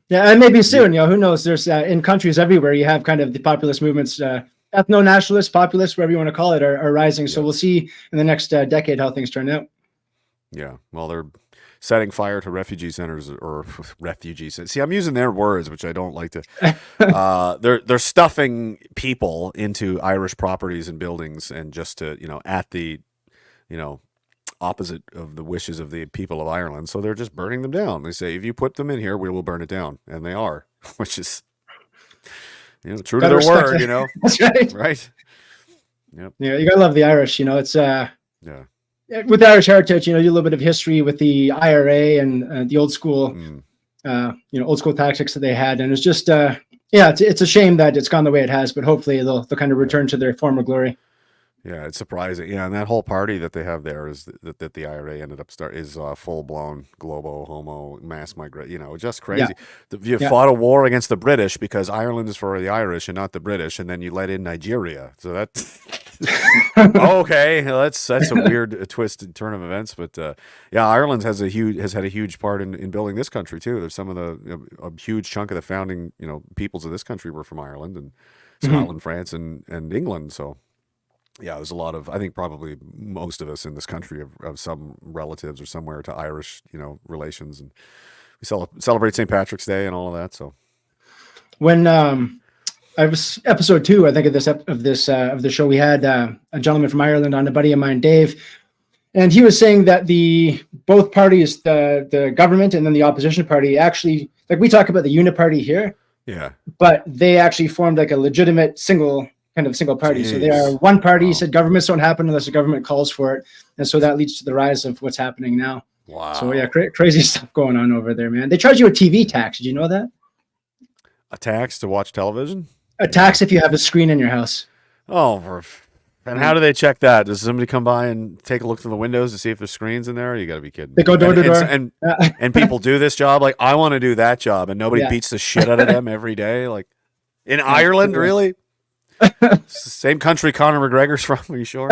Yeah, and maybe soon, who knows? There's in countries everywhere, you have kind of the populist movements, ethno-nationalists, populists, whatever you want to call it, are rising. So we'll see in the next decade how things turn out. Yeah, well, they're setting fire to refugee centers or refugees. See, I'm using their words, which I don't like to. They're stuffing people into Irish properties and buildings, and just to at the opposite of the wishes of the people of Ireland. So they're just burning them down. They say, if you put them in here, we will burn it down, and they are, which is true to their word. That's right. Right. Yep. Yeah, you gotta love the Irish. It's with the Irish heritage, a little bit of history with the IRA and the old school, old school tactics that they had, and it's just, it's a shame that it's gone the way it has. But hopefully they'll kind of return to their former glory. Yeah, it's surprising. Yeah, and that whole party that they have there is that the IRA ended up is full blown globo homo mass migrate. Just crazy. Yeah. You fought a war against the British because Ireland is for the Irish and not the British, and then you let in Nigeria. So that's okay. That's a weird twist and turn of events. But Ireland has had a huge part in building this country too. There's some of a huge chunk of the founding peoples of this country were from Ireland and Scotland, France, and England. So. Yeah, there's a lot of, I think probably most of us in this country have some relatives or somewhere to Irish, relations, and we celebrate St. Patrick's Day and all of that. So when I was episode 2, I think of the show, we had a gentleman from Ireland on, a buddy of mine, Dave, and he was saying that both parties, the government and then the opposition party, actually, like we talk about the uniparty here, but they actually formed like a legitimate single party. Jeez. So they are one party. Said governments don't happen unless the government calls for it, and so that leads to the rise of what's happening now. Wow. So crazy stuff going on over there, man. They charge you a TV tax. Did you know that? A tax to watch television? A tax if you have a screen in your house. Oh, and how do they check that? Does somebody come by and take a look through the windows to see if there's screens in there? You got to be kidding. They go door to door, and people do this job. Like, I want to do that job, and nobody beats the shit out of them every day. Like in Ireland, really? Same country Conor McGregor's from, are you sure?